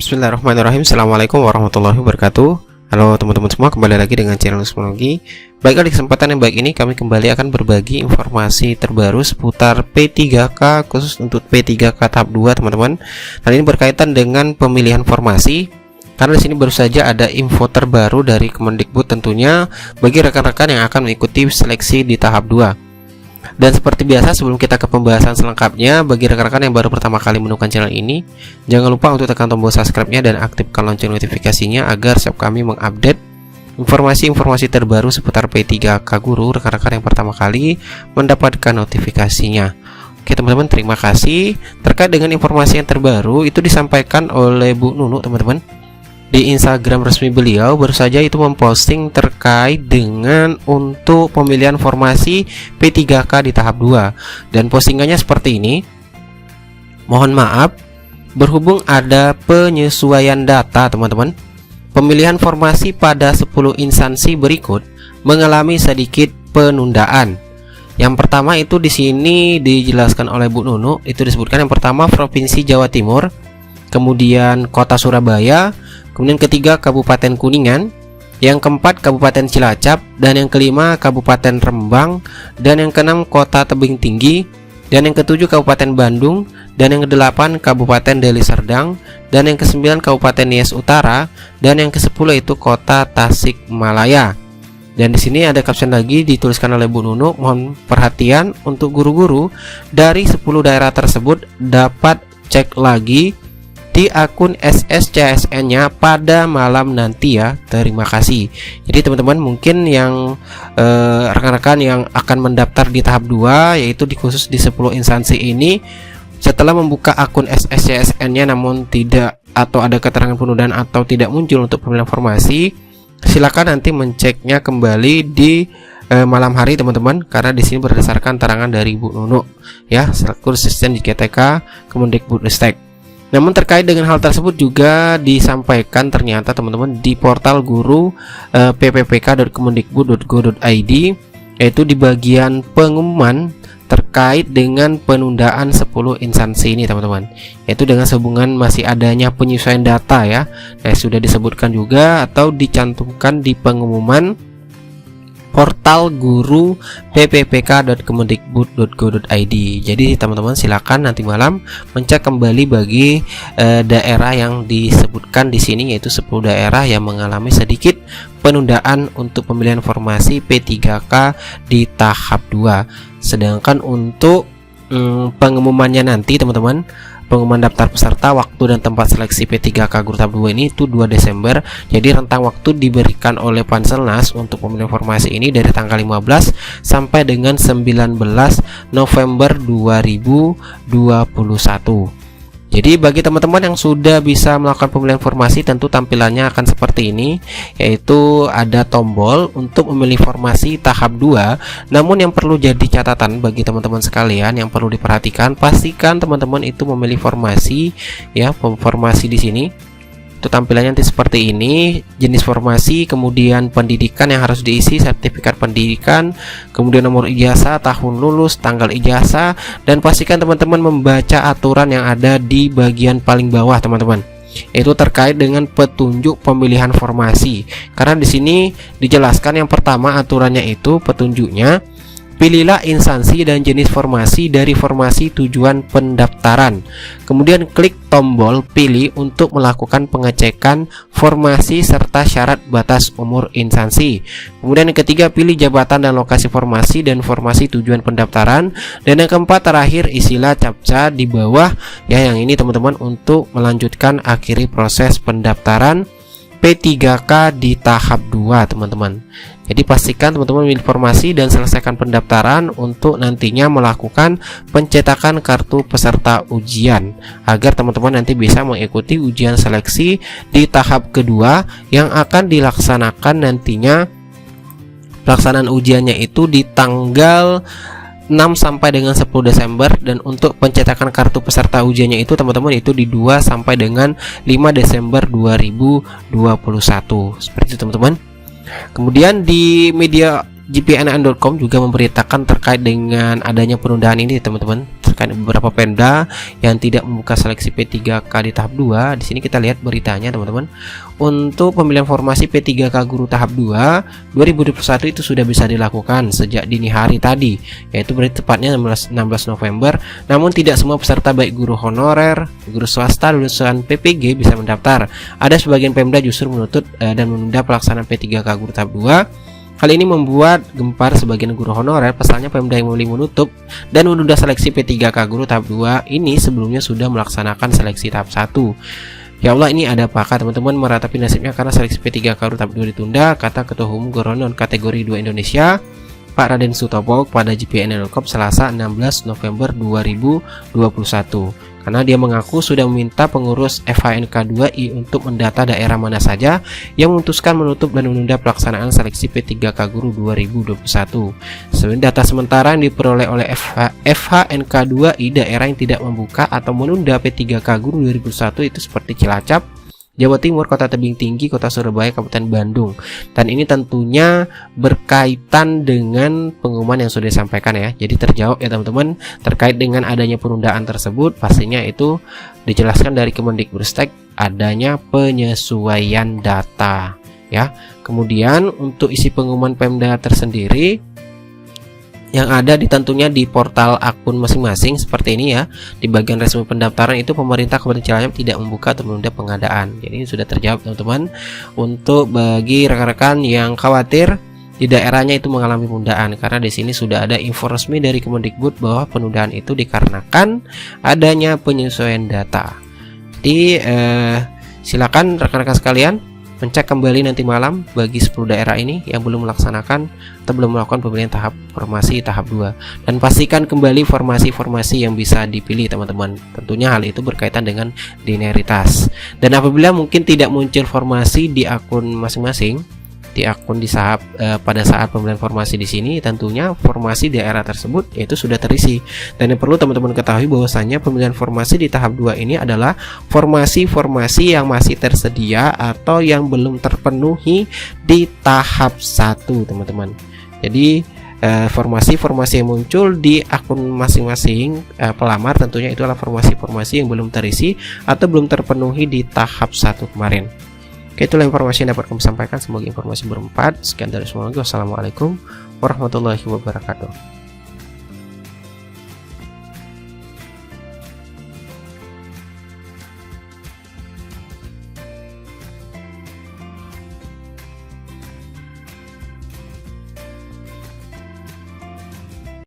Bismillahirrahmanirrahim. Assalamualaikum warahmatullahi wabarakatuh. Halo teman-teman semua, kembali lagi dengan channel Nuskmologi. Baiklah, di kesempatan yang baik ini kami kembali akan berbagi informasi terbaru seputar P3K khusus untuk P3K tahap 2 teman-teman. Hal ini berkaitan dengan pemilihan formasi. Karena di sini baru saja ada info terbaru dari Kemendikbud tentunya bagi rekan-rekan yang akan mengikuti seleksi di tahap 2. Dan seperti biasa, sebelum kita ke pembahasan selengkapnya, bagi rekan-rekan yang baru pertama kali menemukan channel ini, jangan lupa untuk tekan tombol subscribe-nya dan aktifkan lonceng notifikasinya agar setiap kami mengupdate informasi-informasi terbaru seputar P3K Guru rekan-rekan yang pertama kali mendapatkan notifikasinya. Oke teman-teman, terima kasih. Terkait dengan informasi yang terbaru itu disampaikan oleh Bu Nunu teman-teman di Instagram resmi beliau. Baru saja itu memposting terkait dengan untuk pemilihan formasi P3K di tahap 2. Dan postingannya seperti ini. Mohon maaf, berhubung ada penyesuaian data teman-teman, pemilihan formasi pada 10 instansi berikut mengalami sedikit penundaan. Yang pertama itu di sini dijelaskan oleh Bu Nunu, itu disebutkan yang pertama Provinsi Jawa Timur, kemudian Kota Surabaya, kemudian ketiga Kabupaten Kuningan, yang keempat Kabupaten Cilacap, dan yang kelima Kabupaten Rembang, dan yang keenam Kota Tebing Tinggi, dan yang ketujuh Kabupaten Bandung, dan yang kedelapan Kabupaten Deli Serdang, dan yang kesembilan Kabupaten Nias Utara, dan yang kesepuluh itu Kota Tasikmalaya. Dan di sini ada caption lagi dituliskan oleh Bu Nunu, mohon perhatian untuk guru-guru dari 10 daerah tersebut dapat cek lagi di akun SSCSN-nya pada malam nanti ya. Terima kasih. Jadi teman-teman mungkin yang rekan-rekan yang akan mendaftar di tahap 2 yaitu khusus di 10 instansi ini, setelah membuka akun SSCSN-nya namun tidak atau ada keterangan penundaan atau tidak muncul untuk pemilihan formasi, silakan nanti menceknya kembali di malam hari teman-teman, karena di sini berdasarkan terangan dari Bu Nunu ya, selaku asisten di GTK Kemendikbudristek. Namun terkait dengan hal tersebut juga disampaikan ternyata teman-teman di portal guru pppk.kemendikbud.go.id, yaitu di bagian pengumuman terkait dengan penundaan 10 instansi ini teman-teman, yaitu dengan sehubungan masih adanya penyesuaian data ya. Nah, sudah disebutkan juga atau dicantumkan di pengumuman portal guru pppk.kemendikbud.go.id. Jadi teman-teman silakan nanti malam mencek kembali bagi daerah yang disebutkan di sini, yaitu 10 daerah yang mengalami sedikit penundaan untuk pemilihan formasi P3K di tahap 2. Sedangkan untuk pengumumannya nanti teman-teman, pengumuman daftar peserta, waktu dan tempat seleksi P3K Guru tahap 2 ini itu 2 Desember. Jadi rentang waktu diberikan oleh Panselnas untuk pemilihan formasi ini dari tanggal 15 sampai dengan 19 November 2021. Jadi bagi teman-teman yang sudah bisa melakukan pemilihan formasi, tentu tampilannya akan seperti ini, yaitu ada tombol untuk memilih formasi tahap 2. Namun yang perlu jadi catatan bagi teman-teman sekalian yang perlu diperhatikan, pastikan teman-teman itu memilih formasi ya, formasi di sini. Itu tampilannya nanti seperti ini, jenis formasi, kemudian pendidikan yang harus diisi, sertifikat pendidikan, kemudian nomor ijazah, tahun lulus, tanggal ijazah, dan pastikan teman-teman membaca aturan yang ada di bagian paling bawah teman-teman. Itu terkait dengan petunjuk pemilihan formasi. Karena di sini dijelaskan yang pertama aturannya itu petunjuknya, pilihlah instansi dan jenis formasi dari formasi tujuan pendaftaran. Kemudian klik tombol pilih untuk melakukan pengecekan formasi serta syarat batas umur instansi. Kemudian yang ketiga, pilih jabatan dan lokasi formasi dan formasi tujuan pendaftaran. Dan yang keempat terakhir, isilah captcha di bawah ya, yang ini teman-teman untuk melanjutkan akhiri proses pendaftaran P3K di tahap 2 teman-teman. Jadi pastikan teman-teman memilih formasi dan selesaikan pendaftaran untuk nantinya melakukan pencetakan kartu peserta ujian, agar teman-teman nanti bisa mengikuti ujian seleksi di tahap kedua yang akan dilaksanakan nantinya. Pelaksanaan ujiannya itu di tanggal 6 sampai dengan 10 Desember, dan untuk pencetakan kartu peserta ujiannya itu teman-teman itu di 2 sampai dengan 5 Desember 2021. Seperti itu teman-teman. Kemudian di media gpnn.com juga memberitakan terkait dengan adanya penundaan ini teman-teman, melaksanakan beberapa Pemda yang tidak membuka seleksi P3K di tahap 2. Di sini kita lihat beritanya teman-teman. Untuk pemilihan formasi P3K guru tahap 2 2021 itu sudah bisa dilakukan sejak dini hari tadi, yaitu berarti tepatnya 16 November. Namun tidak semua peserta baik guru honorer, guru swasta lulusan PPG bisa mendaftar. Ada sebagian Pemda justru menutup dan menunda pelaksanaan P3K guru tahap 2. Hal ini membuat gempar sebagian guru honorer. Pasalnya Pemda yang memilih menutup dan menunda seleksi P3K guru tahap 2 ini sebelumnya sudah melaksanakan seleksi tahap 1. Ya Allah, ini ada apakah teman-teman meratapi nasibnya karena seleksi P3K guru tahap 2 ditunda, kata Ketua Umum Goronon kategori 2 Indonesia Pak Raden Sutopo pada GPN.com Selasa 16 November 2021. Karena dia mengaku sudah meminta pengurus FHNK2I untuk mendata daerah mana saja yang memutuskan menutup dan menunda pelaksanaan seleksi P3K guru 2021. Sebenarnya data sementara yang diperoleh oleh FHNK2I daerah yang tidak membuka atau menunda P3K guru 2021 itu seperti Cilacap, Jawa Timur, Kota Tebing Tinggi, Kota Surabaya, Kabupaten Bandung. Dan ini tentunya berkaitan dengan pengumuman yang sudah disampaikan ya. Jadi terjawab ya teman-teman, terkait dengan adanya penundaan tersebut. Pastinya itu dijelaskan dari Kemendikbudristek adanya penyesuaian data ya. Kemudian untuk isi pengumuman Pemda tersendiri yang ada tentunya di portal akun masing-masing seperti ini ya. Di bagian resmi pendaftaran itu pemerintah Kabupaten Cilacap tidak membuka atau menunda pengadaan. Jadi ini sudah terjawab teman-teman. Untuk bagi rekan-rekan yang khawatir di daerahnya itu mengalami penundaan, karena di sini sudah ada info resmi dari Kemendikbud bahwa penundaan itu dikarenakan adanya penyesuaian data. Jadi silakan rekan-rekan sekalian mencek kembali nanti malam bagi 10 daerah ini yang belum melaksanakan atau belum melakukan pemilihan tahap formasi tahap 2, dan pastikan kembali formasi-formasi yang bisa dipilih teman-teman. Tentunya hal itu berkaitan dengan linearitas. Dan apabila mungkin tidak muncul formasi di akun masing-masing, di akun di saat pada saat pemilihan formasi di sini, tentunya formasi daerah tersebut itu sudah terisi. Dan yang perlu teman-teman ketahui bahwasanya pemilihan formasi di tahap 2 ini adalah formasi-formasi yang masih tersedia atau yang belum terpenuhi di tahap 1 teman-teman. Jadi formasi-formasi yang muncul di akun masing-masing pelamar tentunya itu adalah formasi-formasi yang belum terisi atau belum terpenuhi di tahap 1 kemarin. Oke, itulah informasi yang dapat kami sampaikan. Semoga informasi bermanfaat. Sekian dari semua. Wassalamualaikum warahmatullahi wabarakatuh.